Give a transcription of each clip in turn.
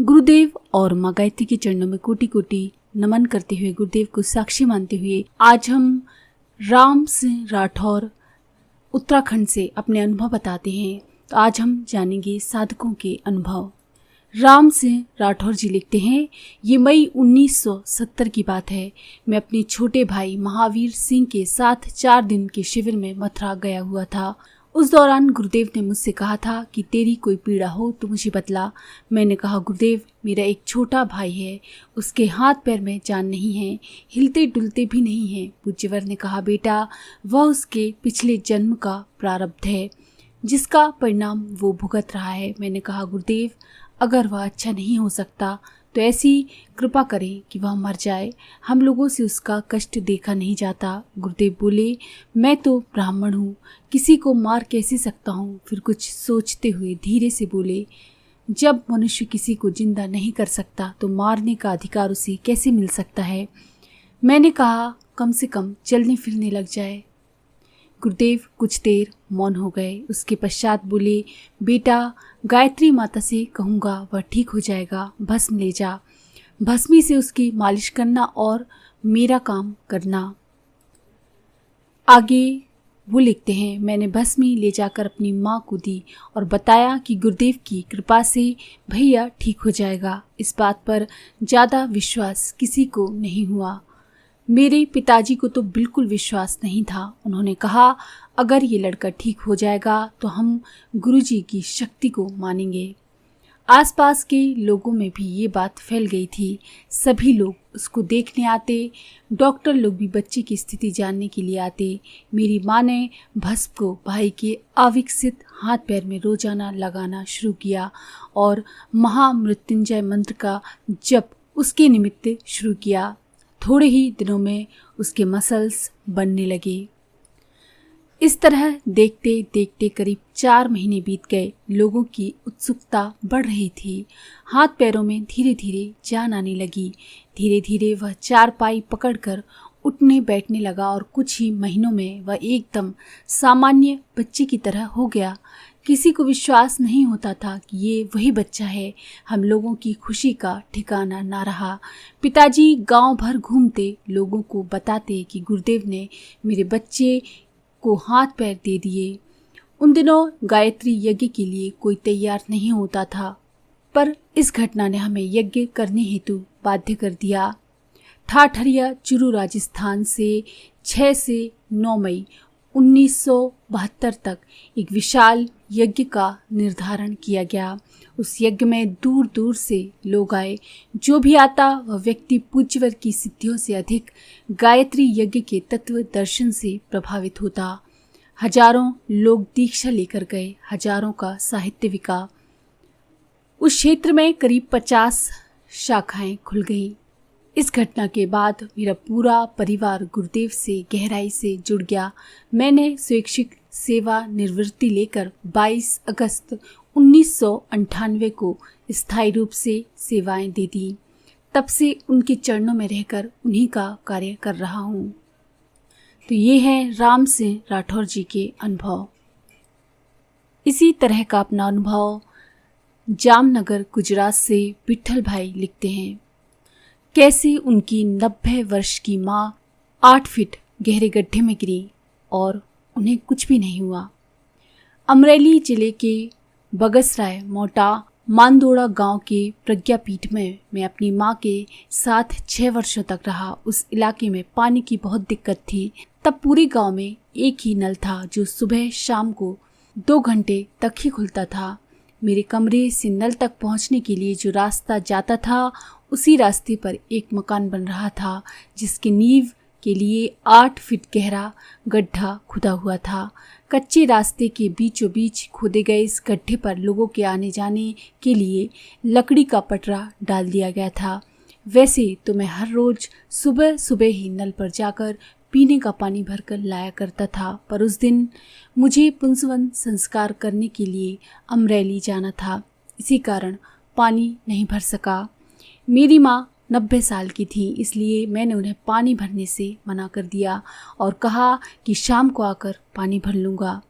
गुरुदेव और माँ गायत्री के चरणों में कोटि कोटि नमन करते हुए, गुरुदेव को साक्षी मानते हुए आज हम राम सिंह राठौर उत्तराखंड से अपने अनुभव बताते हैं। तो आज हम जानेंगे साधकों के अनुभव। राम सिंह राठौर जी लिखते हैं, ये मई 1970 की बात है। मैं अपने छोटे भाई महावीर सिंह के साथ 4 दिन के शिविर में मथुरा गया हुआ था। उस दौरान गुरुदेव ने मुझसे कहा था कि तेरी कोई पीड़ा हो तो मुझे बतला। मैंने कहा, गुरुदेव मेरा एक छोटा भाई है, उसके हाथ पैर में जान नहीं है, हिलते डुलते भी नहीं है। पूज्यवर ने कहा, बेटा वह उसके पिछले जन्म का प्रारब्ध है जिसका परिणाम वो भुगत रहा है। मैंने कहा, गुरुदेव अगर वह अच्छा नहीं हो सकता तो ऐसी कृपा करें कि वह मर जाए, हम लोगों से उसका कष्ट देखा नहीं जाता। गुरुदेव बोले, मैं तो ब्राह्मण हूँ, किसी को मार कैसे सकता हूँ। फिर कुछ सोचते हुए धीरे से बोले, जब मनुष्य किसी को जिंदा नहीं कर सकता तो मारने का अधिकार उसे कैसे मिल सकता है। मैंने कहा, कम से कम चलने फिरने लग जाए। गुरुदेव कुछ देर मौन हो गए। उसके पश्चात बोले, बेटा गायत्री माता से कहूँगा, वह ठीक हो जाएगा। भस्म ले जा, भस्मी से उसकी मालिश करना और मेरा काम करना। आगे वो लिखते हैं, मैंने भस्मी ले जाकर अपनी माँ को दी और बताया कि गुरुदेव की कृपा से भैया ठीक हो जाएगा। इस बात पर ज़्यादा विश्वास किसी को नहीं हुआ। मेरे पिताजी को तो बिल्कुल विश्वास नहीं था। उन्होंने कहा, अगर ये लड़का ठीक हो जाएगा तो हम गुरुजी की शक्ति को मानेंगे। आसपास के लोगों में भी ये बात फैल गई थी। सभी लोग उसको देखने आते, डॉक्टर लोग भी बच्चे की स्थिति जानने के लिए आते। मेरी माँ ने भस्म को भाई के अविकसित हाथ पैर में रोजाना लगाना शुरू किया और महामृत्युंजय मंत्र का जप उसके निमित्त शुरू किया। थोड़े ही दिनों में उसके मसल्स बनने लगे। इस तरह देखते देखते करीब 4 महीने बीत गए। लोगों की उत्सुकता बढ़ रही थी। हाथ पैरों में धीरे धीरे जान आने लगी। धीरे धीरे वह चारपाई पकड़कर उठने बैठने लगा और कुछ ही महीनों में वह एकदम सामान्य बच्चे की तरह हो गया। किसी को विश्वास नहीं होता था कि ये वही बच्चा है। हम लोगों की खुशी का ठिकाना ना रहा। पिताजी गांव भर घूमते, लोगों को बताते कि गुरुदेव ने मेरे बच्चे को हाथ पैर दे दिए। उन दिनों गायत्री यज्ञ के लिए कोई तैयार नहीं होता था, पर इस घटना ने हमें यज्ञ करने हेतु बाध्य कर दिया। ठाठरिया चुरू राजस्थान से 6 से 9 मई 1972 तक एक विशाल यज्ञ का निर्धारण किया गया। उस यज्ञ में दूर दूर से लोग आए। जो भी आता वह व्यक्ति पूज्यवर की सिद्धियों से अधिक गायत्री यज्ञ के तत्व दर्शन से प्रभावित होता। हजारों लोग दीक्षा लेकर गए, हजारों का साहित्य बिका। उस क्षेत्र में करीब 50 शाखाएं खुल गईं। इस घटना के बाद मेरा पूरा परिवार गुरुदेव से गहराई से जुड़ गया। मैंने स्वैच्छिक सेवा निवृत्ति लेकर 22 अगस्त 1998 को स्थायी रूप से सेवाएं दे दी। तब से उनके चरणों में रहकर उन्हीं का कार्य कर रहा हूँ। तो ये है राम सिंह राठौर जी के अनुभव। इसी तरह का अपना अनुभव जामनगर गुजरात से विठल भाई लिखते हैं, कैसे उनकी 90 वर्ष की माँ 8 फीट गहरे गड्ढे में गिरी और उन्हें कुछ भी नहीं हुआ। अमरेली जिले के बगसराय मोटा मानदोड़ा गांव के प्रज्ञापीठ में मैं अपनी माँ के साथ 6 वर्षों तक रहा। उस इलाके में पानी की बहुत दिक्कत थी। तब पूरे गांव में एक ही नल था जो सुबह शाम को 2 घंटे तक ही खुलता था। मेरे कमरे से नल तक पहुंचने के लिए जो रास्ता जाता था, उसी रास्ते पर एक मकान बन रहा था जिसकी नींव के लिए 8 फीट गहरा गड्ढा खुदा हुआ था। कच्चे रास्ते के बीचों बीच खोदे गए इस गड्ढे पर लोगों के आने जाने के लिए लकड़ी का पटरा डाल दिया गया था। वैसे तो मैं हर रोज सुबह सुबह ही नल पर जाकर पीने का पानी भरकर लाया करता था, पर उस दिन मुझे पुंसवन संस्कार करने के लिए अमरेली जाना था। इसी कारण पानी नहीं भर सका। मेरी माँ 90 साल की थी, इसलिए मैंने उन्हें पानी भरने से मना कर दिया और कहा कि शाम को आकर पानी भर लूँगा।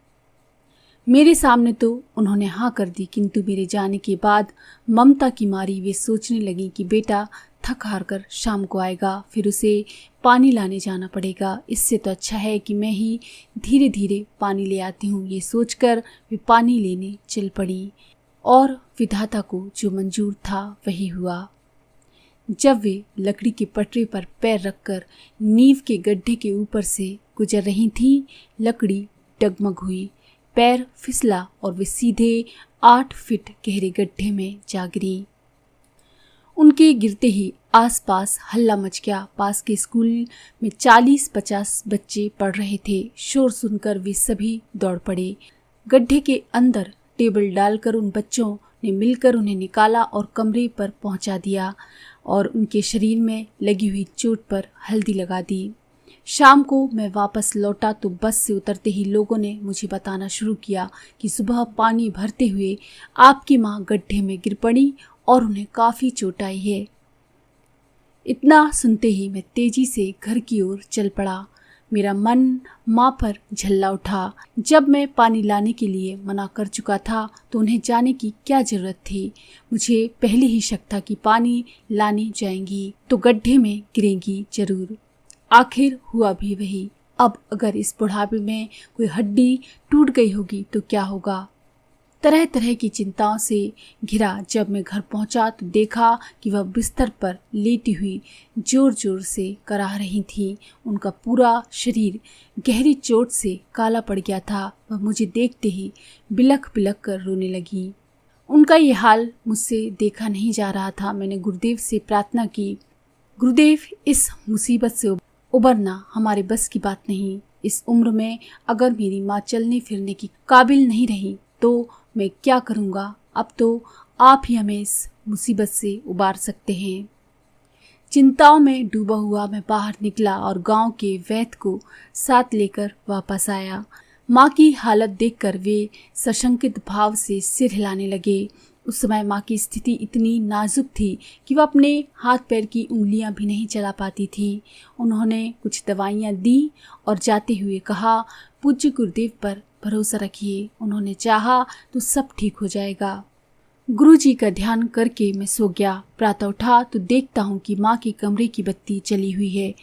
मेरे सामने तो उन्होंने हाँ कर दी, किंतु मेरे जाने के बाद ममता की मारी वे सोचने लगी कि बेटा थक हार कर शाम को आएगा, फिर उसे पानी लाने जाना पड़ेगा। इससे तो अच्छा है कि मैं ही धीरे धीरे पानी ले आती हूँ। ये सोचकर वे पानी लेने चल पड़ी और विधाता को जो मंजूर था वही हुआ। जब वे लकड़ी के पटरे पर पैर रखकर नींव के गड्ढे के ऊपर से गुजर रही थीं, लकड़ी डगमग हुई, पैर फिसला और वे सीधे 8 फीट गहरे गड्ढे में जा गिरी। उनके गिरते ही आसपास हल्ला मच गया। पास के स्कूल में 40-50 बच्चे पढ़ रहे थे। शोर सुनकर वे सभी दौड़ पड़े। गड्ढे के अंदर टेबल डालकर उन बच्चों ने मिलकर उन्हें निकाला और कमरे पर पहुंचा दिया और उनके शरीर में लगी हुई चोट पर हल्दी लगा दी। शाम को मैं वापस लौटा तो बस से उतरते ही लोगों ने मुझे बताना शुरू किया कि सुबह पानी भरते हुए आपकी माँ गड्ढे में गिर पड़ी और उन्हें काफ़ी चोट आई है। इतना सुनते ही मैं तेजी से घर की ओर चल पड़ा। मेरा मन माँ पर झल्ला उठा। जब मैं पानी लाने के लिए मना कर चुका था तो उन्हें जाने की क्या ज़रूरत थी। मुझे पहले ही शक था कि पानी लाने जाएंगी तो गड्ढे में गिरेंगी जरूर। आखिर हुआ भी वही। अब अगर इस बुढ़ापे में कोई हड्डी टूट गई होगी तो क्या होगा। तरह तरह की चिंताओं से घिरा जब मैं घर पहुंचा तो देखा कि वह बिस्तर पर लेटी हुई जोर जोर से कराह रही थी। उनका पूरा शरीर गहरी चोट से काला पड़ गया था। वह मुझे देखते ही बिलख बिलख कर रोने लगी। उनका ये हाल मुझसे देखा नहीं जा रहा था। मैंने गुरुदेव से प्रार्थना की, गुरुदेव, इस मुसीबत से उबरना हमारे बस की बात नहीं। इस उम्र में अगर मेरी माँ चलने फिरने की काबिल नहीं रही तो मैं क्या करूँगा। अब तो आप ही हमें इस मुसीबत से उबार सकते हैं। चिंताओं में डूबा हुआ मैं बाहर निकला और गांव के वैद्य को साथ लेकर वापस आया। माँ की हालत देखकर वे सशंकित भाव से सिर हिलाने लगे। उस समय माँ की स्थिति इतनी नाजुक थी कि वह अपने हाथ पैर की उंगलियां भी नहीं चला पाती थी। उन्होंने कुछ दवाइयाँ दी और जाते हुए कहा, पूज्य गुरुदेव पर भरोसा रखिए, उन्होंने चाहा तो सब ठीक हो जाएगा। गुरुजी का ध्यान करके मैं सो गया। प्रातः उठा तो देखता हूँ कि माँ के कमरे की बत्ती चली हुई है।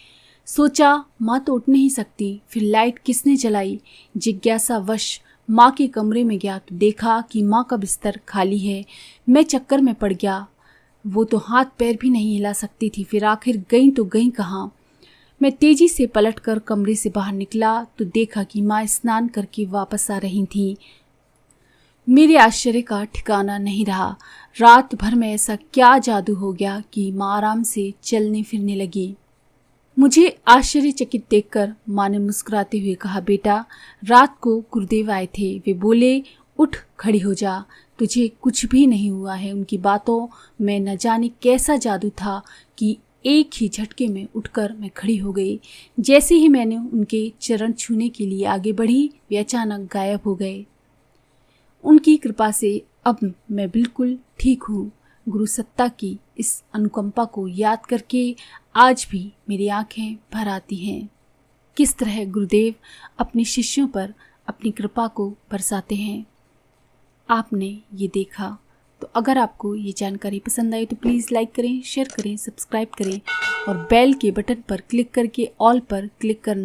सोचा माँ तो उठ नहीं सकती, फिर लाइट किसने जलाई। जिज्ञासावश माँ के कमरे में गया तो देखा कि माँ का बिस्तर खाली है। मैं चक्कर में पड़ गया। वो तो हाथ पैर भी नहीं हिला सकती थी, फिर आखिर गई तो गई कहाँ। मैं तेजी से पलटकर कमरे से बाहर निकला तो देखा कि माँ स्नान करके वापस आ रही थी। मेरे आश्चर्य का ठिकाना नहीं रहा। रात भर में ऐसा क्या जादू हो गया कि माँ आराम से चलने फिरने लगी। मुझे आश्चर्यचकित देखकर माँ ने मुस्कुराते हुए कहा, बेटा, रात को गुरुदेव आए थे। वे बोले, उठ खड़ी हो जा, तुझे कुछ भी नहीं हुआ है। उनकी बातों में न जाने कैसा जादू था कि एक ही झटके में उठकर मैं खड़ी हो गई। जैसे ही मैंने उनके चरण छूने के लिए आगे बढ़ी, वे अचानक गायब हो गए। उनकी कृपा से अब मैं बिल्कुल ठीक हूँ। गुरु सत्ता की इस अनुकंपा को याद करके आज भी मेरी आंखें भर आती हैं। किस तरह गुरुदेव अपने शिष्यों पर अपनी कृपा को बरसाते हैं। आपने ये देखा। तो अगर आपको ये जानकारी पसंद आई तो प्लीज़ लाइक करें, शेयर करें, सब्सक्राइब करें और बेल के बटन पर क्लिक करके ऑल पर क्लिक करना